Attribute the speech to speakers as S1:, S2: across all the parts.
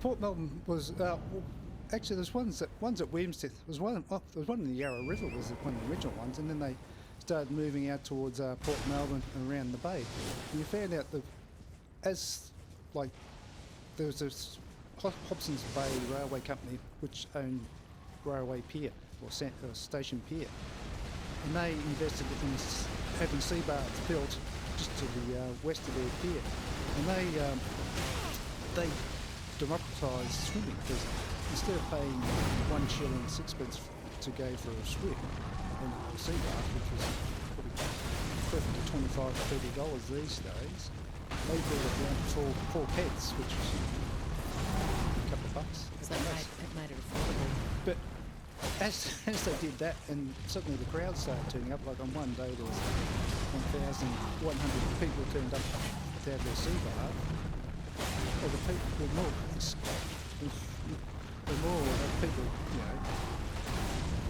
S1: Port Melbourne was well, actually there's ones at Williamstown. There was one in the Yarra River was one of the original ones, and then they started moving out towards Port Melbourne and around the bay. And you found out that as like there was this Hobson's Bay Railway Company which owned Railway Pier or Station Pier, and they invested in having sea baths built just to the west of their pier, and they democratised swimming, because instead of paying 1 shilling 6 pence to go for a swim in a sea bath, which was probably equivalent to $25 to $30 these days, they brought it down to four pence, which was a couple of bucks.
S2: So it made it affordable.
S1: But as they did that, and suddenly the crowd started turning up, like on one day there was 1,100 people turned up to have their sea bath. Well, the people were more people, you know,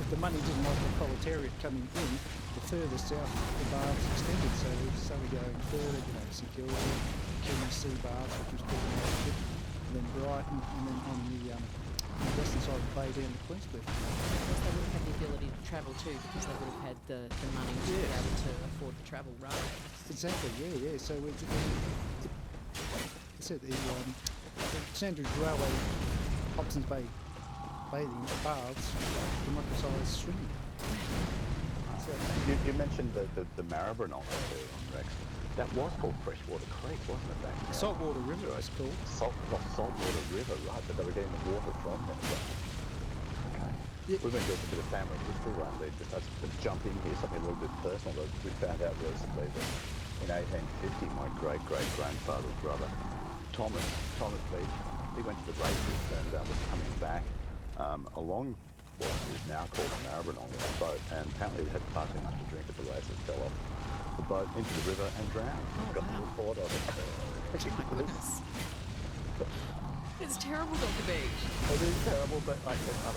S1: if the money didn't like the proletariat coming in, the further south the baths extended, so we started going further, you know, St Kilda, Killing Sea Bath, which was called and then Brighton, and then on the western side of the bay down to Queenscliff.
S2: Because they would have had the ability to travel too, because they would have had the money to be able to afford the travel rather.
S1: Exactly, yeah. So I said the Sandridge Railway, Hobson's Bay bathing baths, democratised swimming. So,
S3: you mentioned the Maribyrnong there on Rex. That was called Freshwater Creek, wasn't it, back then?
S1: Saltwater River, it's called.
S3: Saltwater River, right, but they were getting the water from there. Okay. Yep. We've been doing a bit of family history right there. Just let's jump in here, something a little bit personal that we found out recently that in 1850, my great-great-grandfather's brother, Thomas Beach, he went to the races and was coming back along what is now called the Maribyrnong boat, and apparently he had far too much to drink at the races, fell off the boat into the river and drowned. Got the report of it.
S2: My goodness. It's terrible, Dr. Beach.
S3: It is terrible, but I don't know.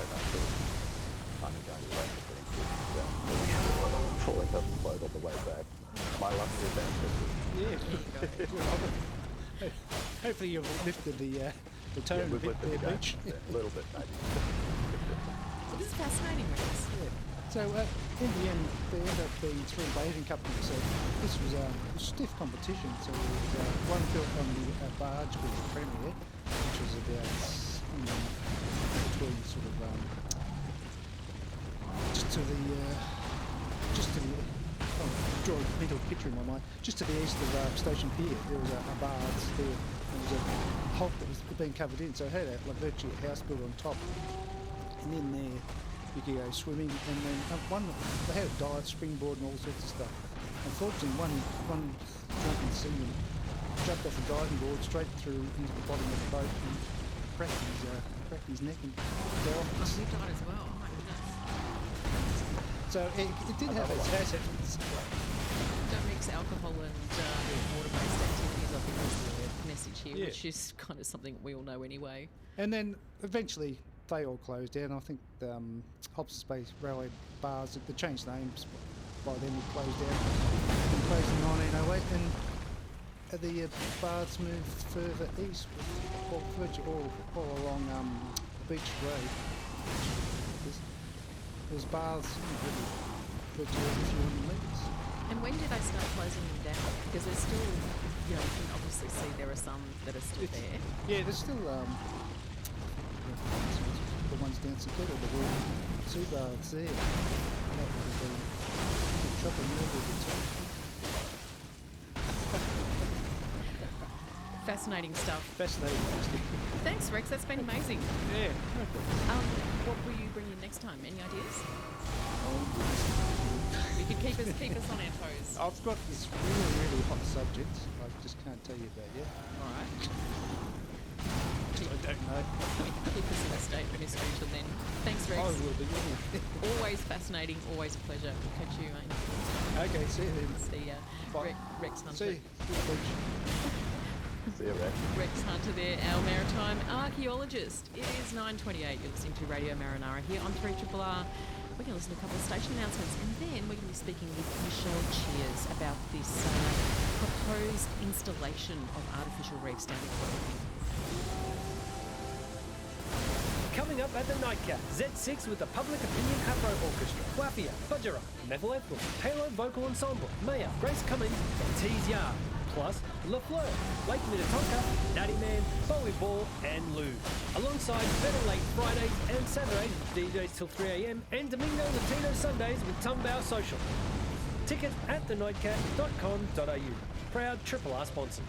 S3: I'm going to wait for getting kids falling off the boat on the way back. My lucky adventure.
S1: Yeah. Hopefully you've lifted the tone a bit there, Beach.
S3: Yeah, a little bit, maybe.
S2: This is fascinating, Rex.
S1: Yeah. So in the end, there ended up being 3 bathing companies. So this was a stiff competition. So there was one built on the barge called the Premier, which was about between sort of draw a mental picture in my mind. Just to the east of Station Pier, there was a barge there. There was a hulk that was being covered in, so it had virtually a house built on top. And in there, you could go swimming, and then they had a dive, springboard, and all sorts of stuff. Unfortunately, one drunken seaman jumped off a diving board straight through into the bottom of the boat and cracked his neck and died.
S2: Oh, he died as well. Oh my goodness.
S1: So it did have its hazards.
S2: Don't mix alcohol and water-based activities, I think is the message here, which is kind of something we all know anyway.
S1: And then eventually they all closed down. I think the Hobson's Bay Railway bars, they changed names by then, it closed down. It closed in 1908, and the bars moved further east, virtually all along the beach road. There's bars virtually every few hundred metres.
S2: And when did they start closing them down? Because there's still, you can obviously see there are some that are still there.
S1: Yeah, there's still the ones down St Kilda, the World Sea Baths there. That would have been chopping over the top.
S2: Fascinating stuff.
S1: Fascinating.
S2: Thanks, Rex. That's been amazing.
S1: Yeah.
S2: What will you bring in next time? Any ideas? You can keep us on our toes.
S1: I've got this really hot subject I just can't tell you about yet.
S2: All right.
S1: I don't know.
S2: Keep us in a state of mystery until then. Thanks, Rex.
S1: I will be.
S2: Always fascinating, always a pleasure. We'll catch you, mate.
S1: Okay, see you then.
S2: See ya. Rex Hunter.
S1: See you.
S3: See you, Rex.
S2: Rex Hunter there, our maritime archaeologist. It is 9:28. You're listening to Radio Marinara here on 3RRR. We're going to listen to a couple of station announcements, and then we're going to be speaking with Michelle Cheers about this proposed installation of artificial reefs down the coast.
S4: Coming up at the Nightcap, Z6 with the Public Opinion Afro Orchestra, Wafia, Budgerah, Neville Ethel, Halo Vocal Ensemble, Maya, Grace Cummings, and Tease Yard. Plus, LaFleur, Lake Minnetonka, Natty Man, Bowie Ball, and Lou. Alongside Better Late Fridays and Saturdays with DJs till 3am and Domingo Latino Sundays with Tumbao Social. Tickets at thenightcat.com.au. Proud Triple R sponsors.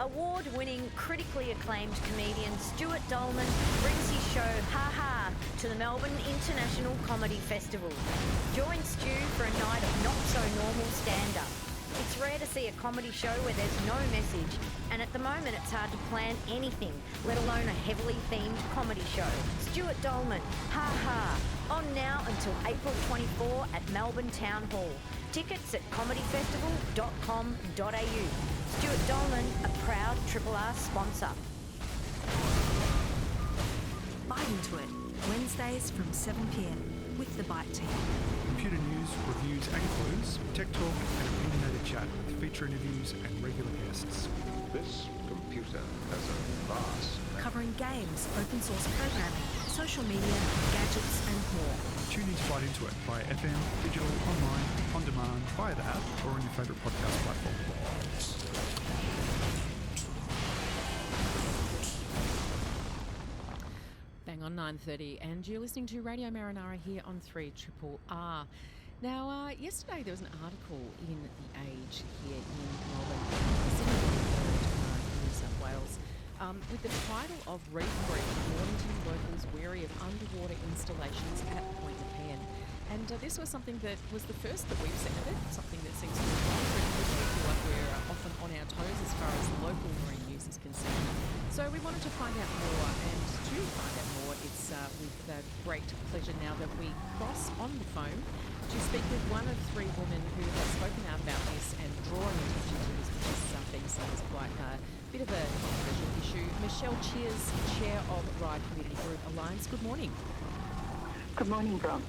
S5: Award-winning, critically acclaimed comedian Stuart Dolman brings his show Ha Ha to the Melbourne International Comedy Festival. Join Stu for a night of not-so-normal stand-up. It's rare to see a comedy show where there's no message, and at the moment it's hard to plan anything, let alone a heavily themed comedy show. Stuart Dolman, Ha Ha, on now until April 24 at Melbourne Town Hall. Tickets at comedyfestival.com.au. Stuart Dolman, a proud Triple R sponsor.
S6: Bite into it, Wednesdays from 7pm with the Bite team.
S7: Computer news, reviews and clues, tech talk and opinionated chat with feature interviews and regular guests.
S8: This computer has a vast...
S6: Covering games, open source programming, social media, gadgets and more.
S7: Tune in to Bite Into It via FM, digital, online, on demand, via the app or on your favourite podcast platform.
S2: Bang on 9:30, and you're listening to Radio Marinara here on 3RRR. Now, yesterday there was an article in The Age here in Melbourne, Sydney, New South Wales, with the title of Reef Brief, Mornington workers wary of underwater installations at Point Nepean. And this was something that was the first that we've seen of it, something that seems to be pretty good. We feel like we're often on our toes as far as local marine news is concerned. So we wanted to find out more, and to find out more, it's with great pleasure now that we cross on the phone to speak with one of three women who have spoken out about this and drawing attention to this, which is being seen as quite a bit of a controversial issue. Michelle Cheers, Chair of Ride Community Group Alliance. Good morning.
S9: Good morning, Bron.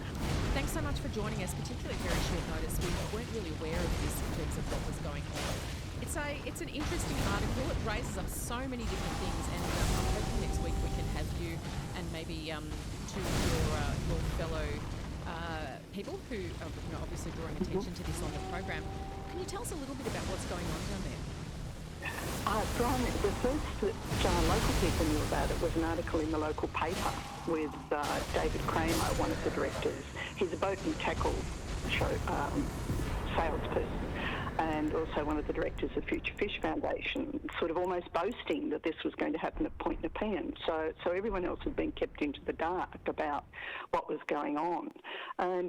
S2: Thanks so much for joining us, particularly at very short notice. We weren't really aware of this in terms of what was going on. It's an interesting article. It raises up so many different things, and I'm hoping next week we can have you and maybe two of your fellow people who are obviously drawing attention to this on the program. Can you tell us a little bit about what's going on down there?
S9: Brian, the first that local people knew about it was an article in the local paper with David Kramer, one of the directors. He's a boat and tackle show salesperson, and also one of the directors of Future Fish Foundation, sort of almost boasting that this was going to happen at Point Nepean. So everyone else had been kept into the dark about what was going on. And